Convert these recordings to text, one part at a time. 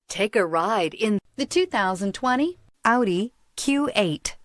Take a ride in the 2020 Audi Q8.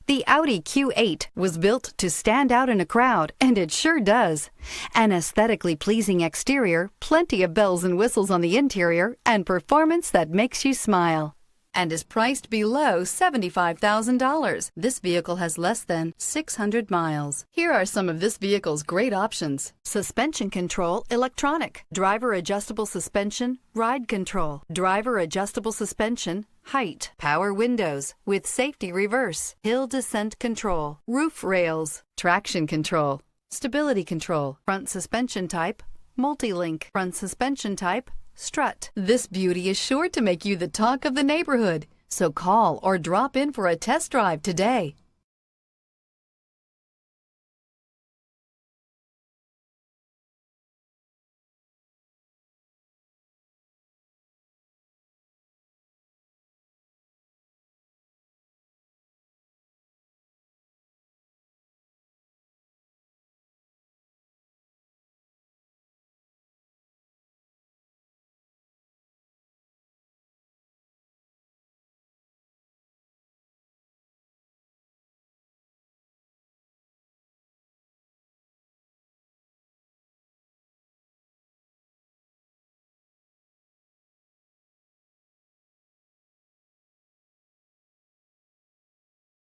The Audi Q8 was built to stand out in a crowd, and it sure does. An aesthetically pleasing exterior, plenty of bells and whistles on the interior, and performance that makes you smile. And is priced below $75,000. This vehicle has less than 600 miles. Here are some of this vehicle's great options: suspension control, electronic, driver adjustable suspension, ride control, driver adjustable suspension, height, power windows with safety reverse, hill descent control, roof rails, traction control, stability control, front suspension type, multi-link, front suspension type, strut. This beauty is sure to make you the talk of the neighborhood. So call or drop in for a test drive today.